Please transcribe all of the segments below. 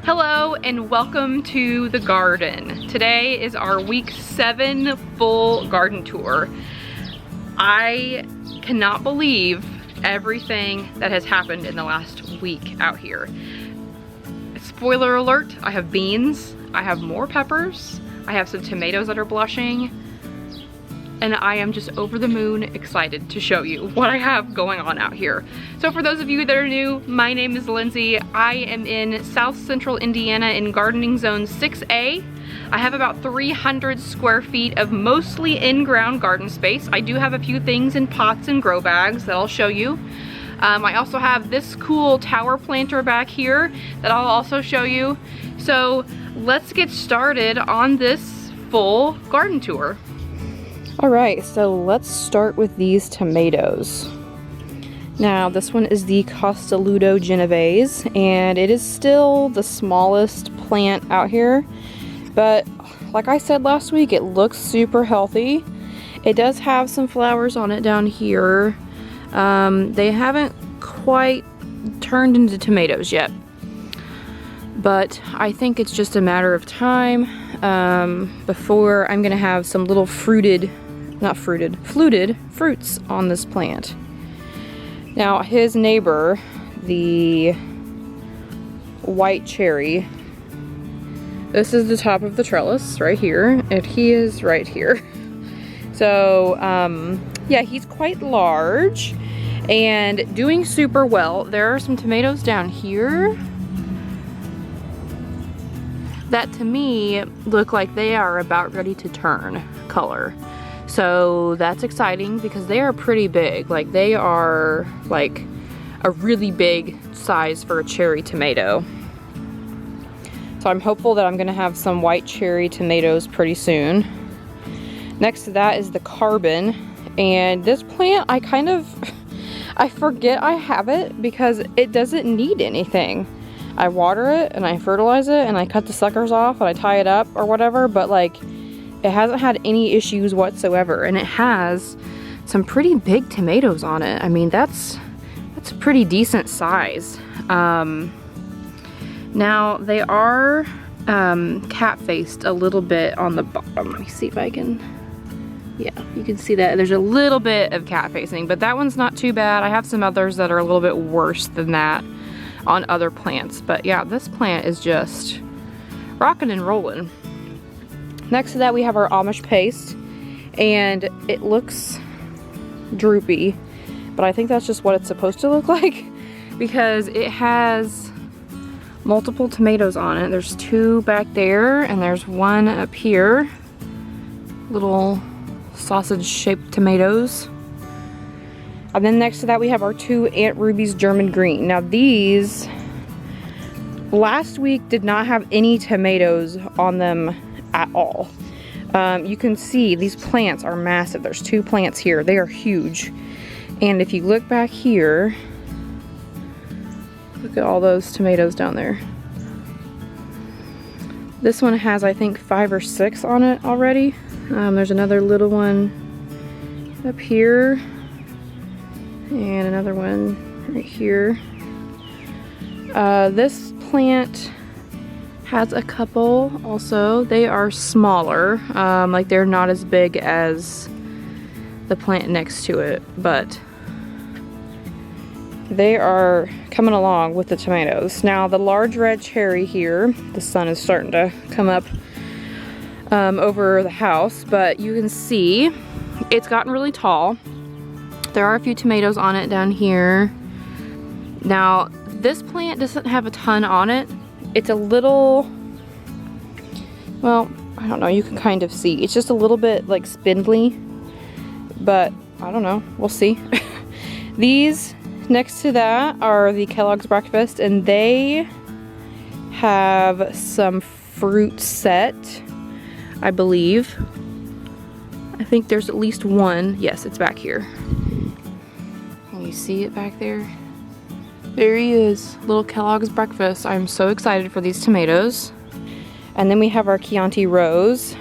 Hello and welcome to the garden. Today is our week 7 full garden tour. I cannot believe everything that has happened in the last week out here. Spoiler alert, I have beans, I have more peppers, I have some tomatoes that are blushing, and I am just over the moon excited to show you what I have going on out here. So for those of you that are new, my name is Lindsay. I am in South Central Indiana in gardening zone 6A. I have about 300 square feet of mostly in-ground garden space. I do have a few things in pots and grow bags that I'll show you. I also have this cool tower planter back here that I'll also show you. So let's get started on this full garden tour. All right, so let's start with these tomatoes. Now, this one is the Costaludo Genovese, and it is still the smallest plant out here, but like I said last week, it looks super healthy. It does have some flowers on it down here. They haven't quite turned into tomatoes yet, but I think it's just a matter of time before I'm gonna have some little fluted fruits on this plant. Now his neighbor, the white cherry, this is the top of the trellis right here, and he is right here. So yeah, he's quite large and doing super well. There are some tomatoes down here that to me look like they are about ready to turn color. So that's exciting because they are pretty big. Like, they are like a really big size for a cherry tomato. So I'm hopeful that I'm gonna have some white cherry tomatoes pretty soon. Next to that is the carbon. And this plant, I forget I have it because it doesn't need anything. I water it and I fertilize it and I cut the suckers off and I tie it up or whatever, but like, it hasn't had any issues whatsoever, and it has some pretty big tomatoes on it. I mean, that's a pretty decent size. Now they are cat-faced a little bit on the bottom. Let me see if I can, yeah, you can see that there's a little bit of cat facing, but that one's not too bad. I have some others that are a little bit worse than that on other plants, but yeah, this plant is just rocking and rolling. Next to that, we have our Amish paste, and it looks droopy, but I think that's just what it's supposed to look like because it has multiple tomatoes on it. There's 2 back there, and there's 1 up here. Little sausage-shaped tomatoes. And then next to that, we have our 2 Aunt Ruby's German Green. Now these, last week did not have any tomatoes on them at all. You can see these plants are massive. There's 2 plants here. They are huge. And if you look back here, look at all those tomatoes down there. This one has, I think, 5 or 6 on it already. There's another little one up here and another one right here. This plant has a couple also. They are smaller, like they're not as big as the plant next to it, but they are coming along with the tomatoes. Now the large red cherry here, the sun is starting to come up over the house, but you can see it's gotten really tall. There are a few tomatoes on it down here. Now this plant doesn't have a ton on it. It's a little, well, I don't know, you can kind of see. It's just a little bit like spindly, but I don't know, we'll see. These next to that are the Kellogg's Breakfast, and they have some fruit set, I believe. I think there's at least 1. Yes, it's back here. Can you see it back there? There he is, little Kellogg's Breakfast. I'm so excited for these tomatoes. And then we have our Chianti Rose,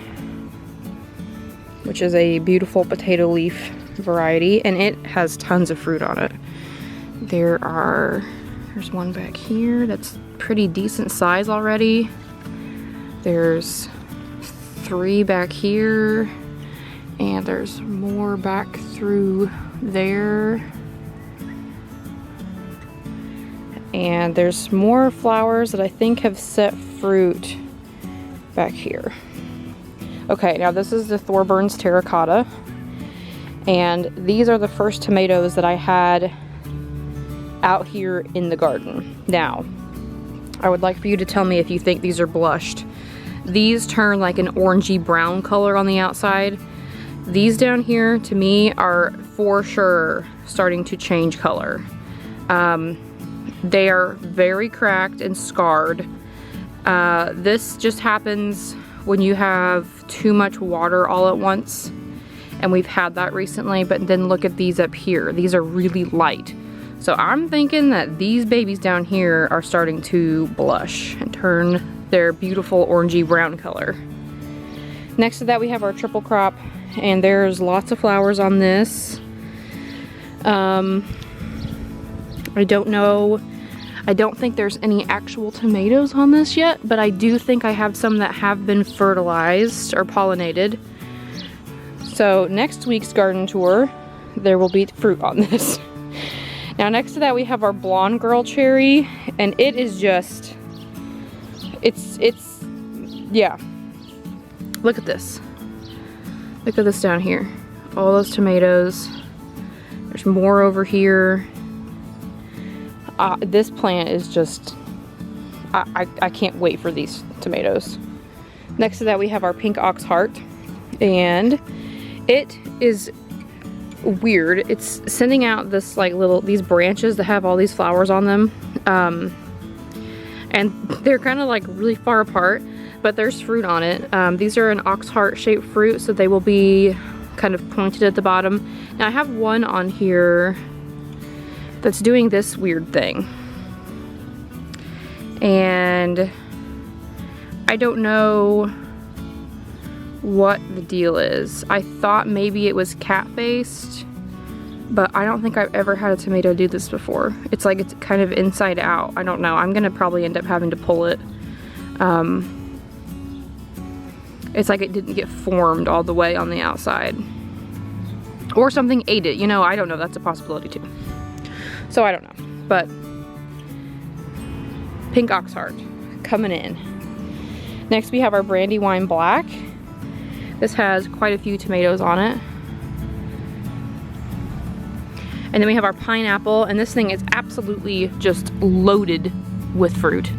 which is a beautiful potato leaf variety, and it has tons of fruit on it. There's one back here that's pretty decent size already. There's 3 back here, and there's more back through there. And there's more flowers that I think have set fruit back here. Okay, now this is the Thorburns terracotta. And these are the first tomatoes that I had out here in the garden. Now, I would like for you to tell me if you think these are blushed. These turn like an orangey brown color on the outside. These down here, to me, are for sure starting to change color. They are very cracked and scarred. This just happens when you have too much water all at once, and we've had that recently. But then look at these up here. These are really light. So I'm thinking that these babies down here are starting to blush and turn their beautiful orangey brown color. Next to that we have our triple crop, and there's lots of flowers on this. I don't know, I don't think there's any actual tomatoes on this yet, but I do think I have some that have been fertilized or pollinated. So next week's garden tour, there will be fruit on this. Now next to that we have our blonde girl cherry, and it is just, it's yeah. Look at this. Look at this down here. All those tomatoes. There's more over here. This plant is just, I can't wait for these tomatoes. Next to that we have our pink ox heart, and it is weird. It's sending out this like these branches that have all these flowers on them, and they're kind of like really far apart, but there's fruit on it. These are an ox heart shaped fruit, so they will be kind of pointed at the bottom. Now I have one on here that's doing this weird thing, and I don't know what the deal is. I thought maybe it was cat-faced, but I don't think I've ever had a tomato do this before. It's like it's kind of inside out. I don't know. I'm gonna probably end up having to pull it. It's like it didn't get formed all the way on the outside, or something ate it. You know, I don't know. That's a possibility too. So I don't know, but pink ox heart coming in. Next we have our Brandywine Black. This has quite a few tomatoes on it. And then we have our pineapple, and this thing is absolutely just loaded with fruit.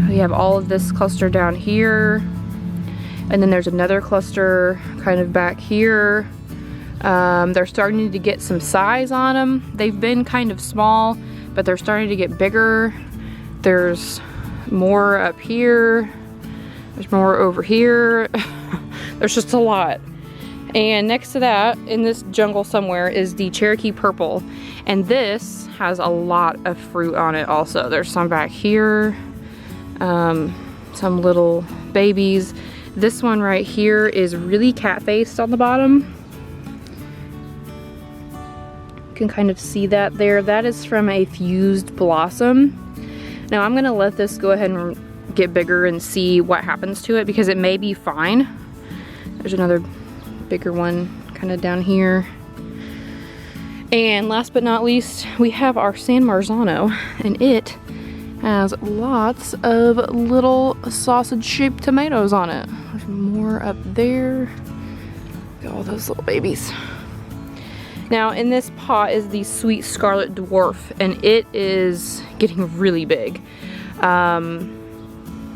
We have all of this cluster down here, and then there's another cluster kind of back here. They're starting to get some size on them. They've been kind of small, but they're starting to get bigger. There's more up here. There's more over here. There's just a lot. And next to that, in this jungle somewhere, is the Cherokee Purple. And this has a lot of fruit on it also. There's some back here, some little babies. This one right here is really cat-faced on the bottom. You can kind of see that there. That is from a fused blossom. Now I'm gonna let this go ahead and get bigger and see what happens to it, because it may be fine. There's another bigger one kind of down here. And last but not least, we have our San Marzano, and it has lots of little sausage-shaped tomatoes on it. There's more up there. Look at all those little babies. Now in this pot is the Sweet Scarlet Dwarf, and it is getting really big.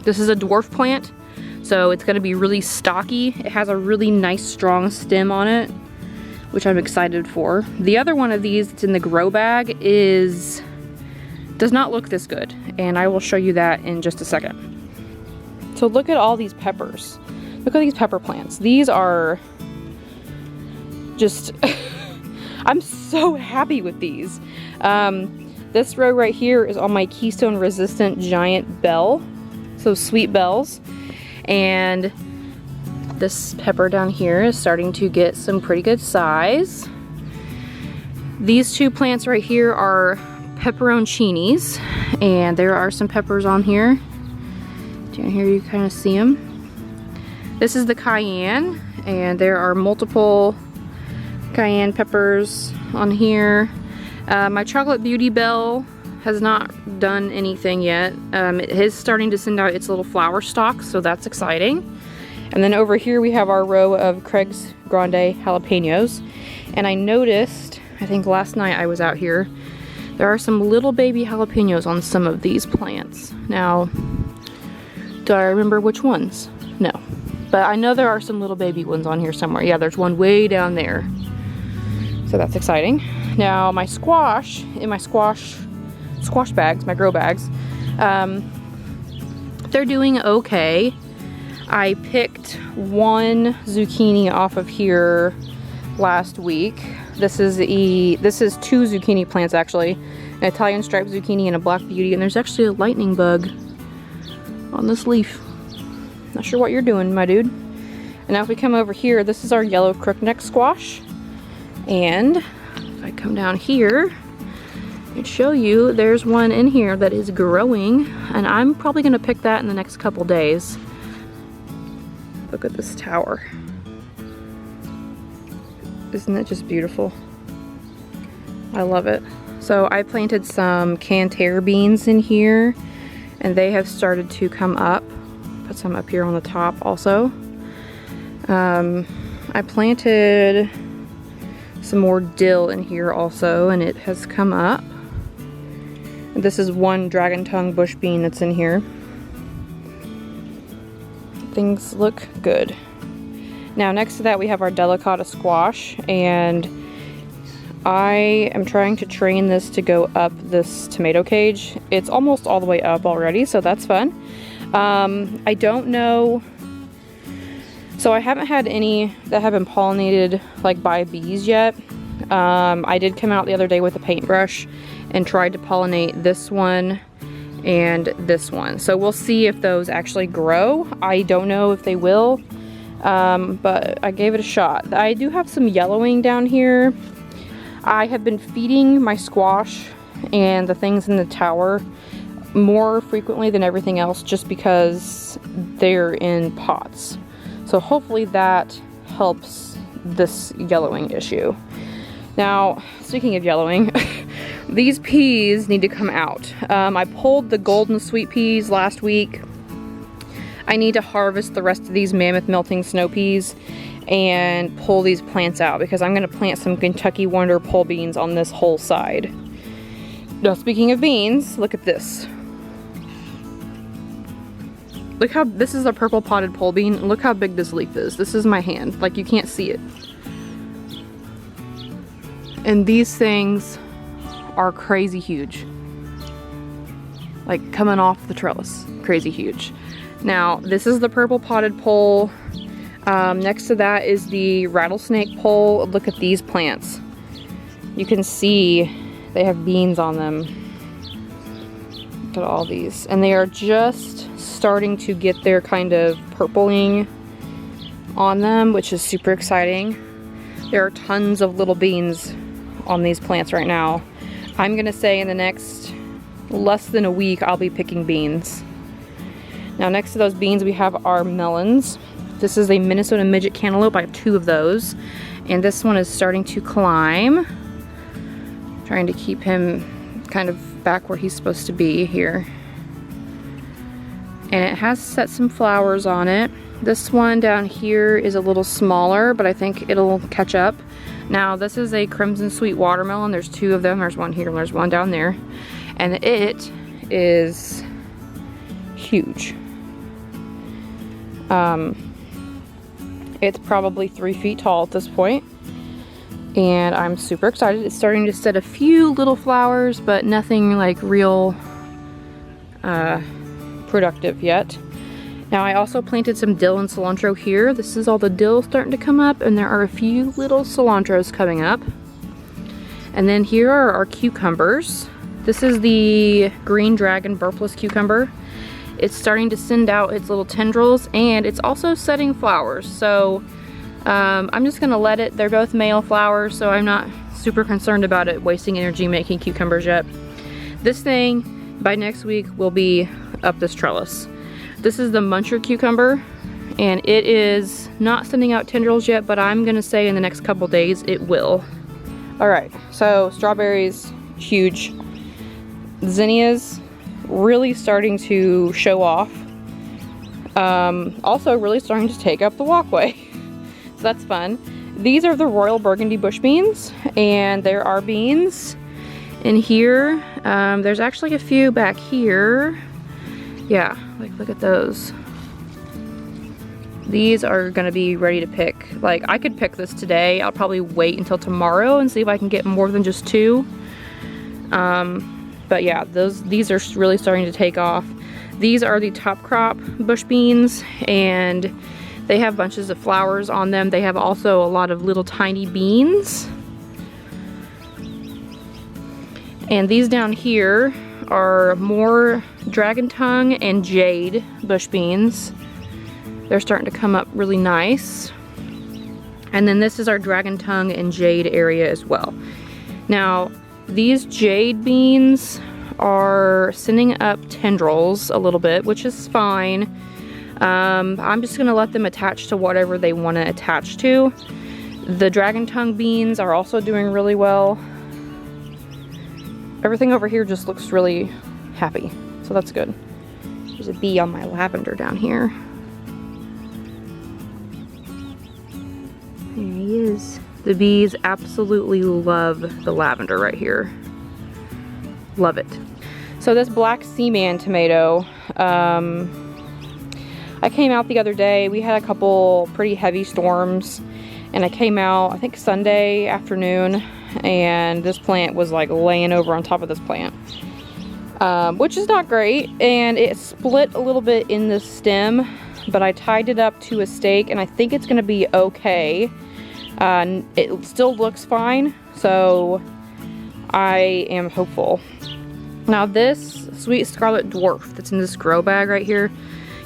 This is a dwarf plant, so it's gonna be really stocky. It has a really nice strong stem on it, which I'm excited for. The other one of these that's in the grow bag does not look this good, and I will show you that in just a second. So look at all these peppers. Look at these pepper plants. These are just, I'm so happy with these. This row right here is on my Keystone Resistant Giant Bell, so sweet bells. And this pepper down here is starting to get some pretty good size. These two plants right here are pepperoncinis, and there are some peppers on here. Down here you kind of see them. This is the cayenne, and there are multiple cayenne peppers on here. My chocolate beauty bell has not done anything yet. It is starting to send out its little flower stalks, so that's exciting. And then over here we have our row of Craig's Grande jalapenos. And I noticed, I think last night I was out here, there are some little baby jalapenos on some of these plants. Now, do I remember which ones? No. But I know there are some little baby ones on here somewhere. Yeah, there's one way down there. So that's exciting. Now my squash, in my squash bags, my grow bags, they're doing okay. I picked one zucchini off of here last week. This is two zucchini plants actually, an Italian striped zucchini and a black beauty, and there's actually a lightning bug on this leaf. Not sure what you're doing, my dude. And now if we come over here, this is our yellow crookneck squash. And if I come down here and show you, there's one in here that is growing, and I'm probably gonna pick that in the next couple days. Look at this tower. Isn't that just beautiful? I love it. So I planted some canter beans in here, and they have started to come up. Put some up here on the top also. I planted some more dill in here also, and it has come up. This is one dragon tongue bush bean that's in here. Things look good. Now next to that we have our delicata squash, and I am trying to train this to go up this tomato cage. It's almost all the way up already, so that's fun. I don't know, so I haven't had any that have been pollinated like by bees yet. I did come out the other day with a paintbrush and tried to pollinate this one and this one. So we'll see if those actually grow. I don't know if they will, but I gave it a shot. I do have some yellowing down here. I have been feeding my squash and the things in the tower more frequently than everything else just because they're in pots. So hopefully that helps this yellowing issue. Now, speaking of yellowing, these peas need to come out. I pulled the golden sweet peas last week. I need to harvest the rest of these mammoth melting snow peas and pull these plants out because I'm going to plant some Kentucky Wonder pole beans on this whole side. Now, speaking of beans, look at this. Look how, this is a purple potted pole bean. Look how big this leaf is. This is my hand. Like, you can't see it. And these things are crazy huge. Like, coming off the trellis. Crazy huge. Now, this is the purple potted pole. Next to that is the rattlesnake pole. Look at these plants. You can see they have beans on them. Look at all these. And they are just starting to get their kind of purpling on them, which is super exciting. There are tons of little beans on these plants right now. I'm gonna say in the next less than a week I'll be picking beans. Now next to those beans we have our melons. This is a Minnesota midget cantaloupe. I have two of those, and this one is starting to climb. Trying to keep him kind of back where he's supposed to be here. And it has set some flowers on it. This one down here is a little smaller, but I think it'll catch up. Now this is a crimson sweet watermelon. There's two of them. There's one here and there's one down there. And it is huge. It's probably 3 feet tall at this point. And I'm super excited. It's starting to set a few little flowers, but nothing like real productive yet. Now I also planted some dill and cilantro here. This is all the dill starting to come up, and there are a few little cilantros coming up. And then here are our cucumbers. This is the green dragon burpless cucumber. It's starting to send out its little tendrils, and it's also setting flowers. So I'm just gonna let it, they're both male flowers, so I'm not super concerned about it wasting energy making cucumbers yet. This thing by next week will be up this trellis. This is the muncher cucumber, and it is not sending out tendrils yet, but I'm gonna say in the next couple days it will. All right, so strawberries, huge. Zinnias, really starting to show off. Also really starting to take up the walkway. So that's fun. These are the Royal Burgundy bush beans, and there are beans in here. There's actually a few back here. Yeah, like look at those. These are gonna be ready to pick. Like I could pick this today. I'll probably wait until tomorrow and see if I can get more than just 2. But yeah, these are really starting to take off. These are the top crop bush beans, and they have bunches of flowers on them. They have also a lot of little tiny beans. And these down here are more dragon tongue and jade bush beans. They're starting to come up really nice. And then this is our dragon tongue and jade area as well. Now, these jade beans are sending up tendrils a little bit, which is fine. I'm just gonna let them attach to whatever they want to attach to. The dragon tongue beans are also doing really well. Everything over here just looks really happy, so that's good. There's a bee on my lavender down here. There he is. The bees absolutely love the lavender right here. Love it. So this black seaman tomato, I came out the other day. We had a couple pretty heavy storms, and I came out, I think Sunday afternoon, and this plant was like laying over on top of this plant, which is not great. And it split a little bit in the stem, but I tied it up to a stake, and I think it's gonna be okay. It still looks fine, so I am hopeful. Now this sweet scarlet dwarf that's in this grow bag right here,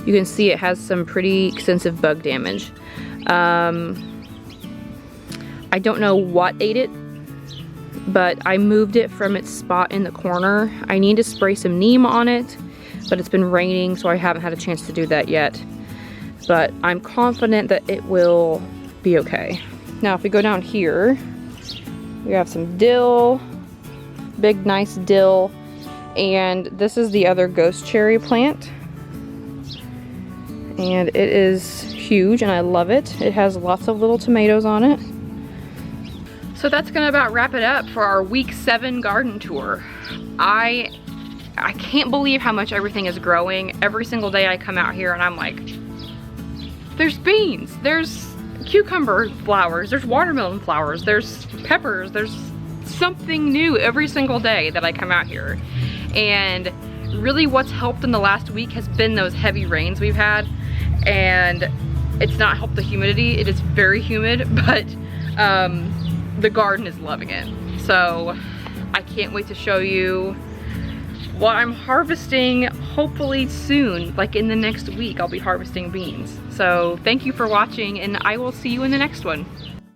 you can see it has some pretty extensive bug damage. I don't know what ate it, but I moved it from its spot in the corner. I need to spray some neem on it, but it's been raining, so I haven't had a chance to do that yet. But I'm confident that it will be okay. Now if we go down here, we have some dill, big nice dill, and this is the other ghost cherry plant. And it is huge and I love it. It has lots of little tomatoes on it. So that's gonna about wrap it up for our week 7 garden tour. I can't believe how much everything is growing. Every single day I come out here and I'm like, there's beans, there's cucumber flowers, there's watermelon flowers, there's peppers, there's something new every single day that I come out here. And really what's helped in the last week has been those heavy rains we've had, and it's not helped the humidity. It is very humid, but the garden is loving it. So I can't wait to show you what I'm harvesting hopefully soon. Like in the next week I'll be harvesting beans. So thank you for watching, and I will see you in the next one.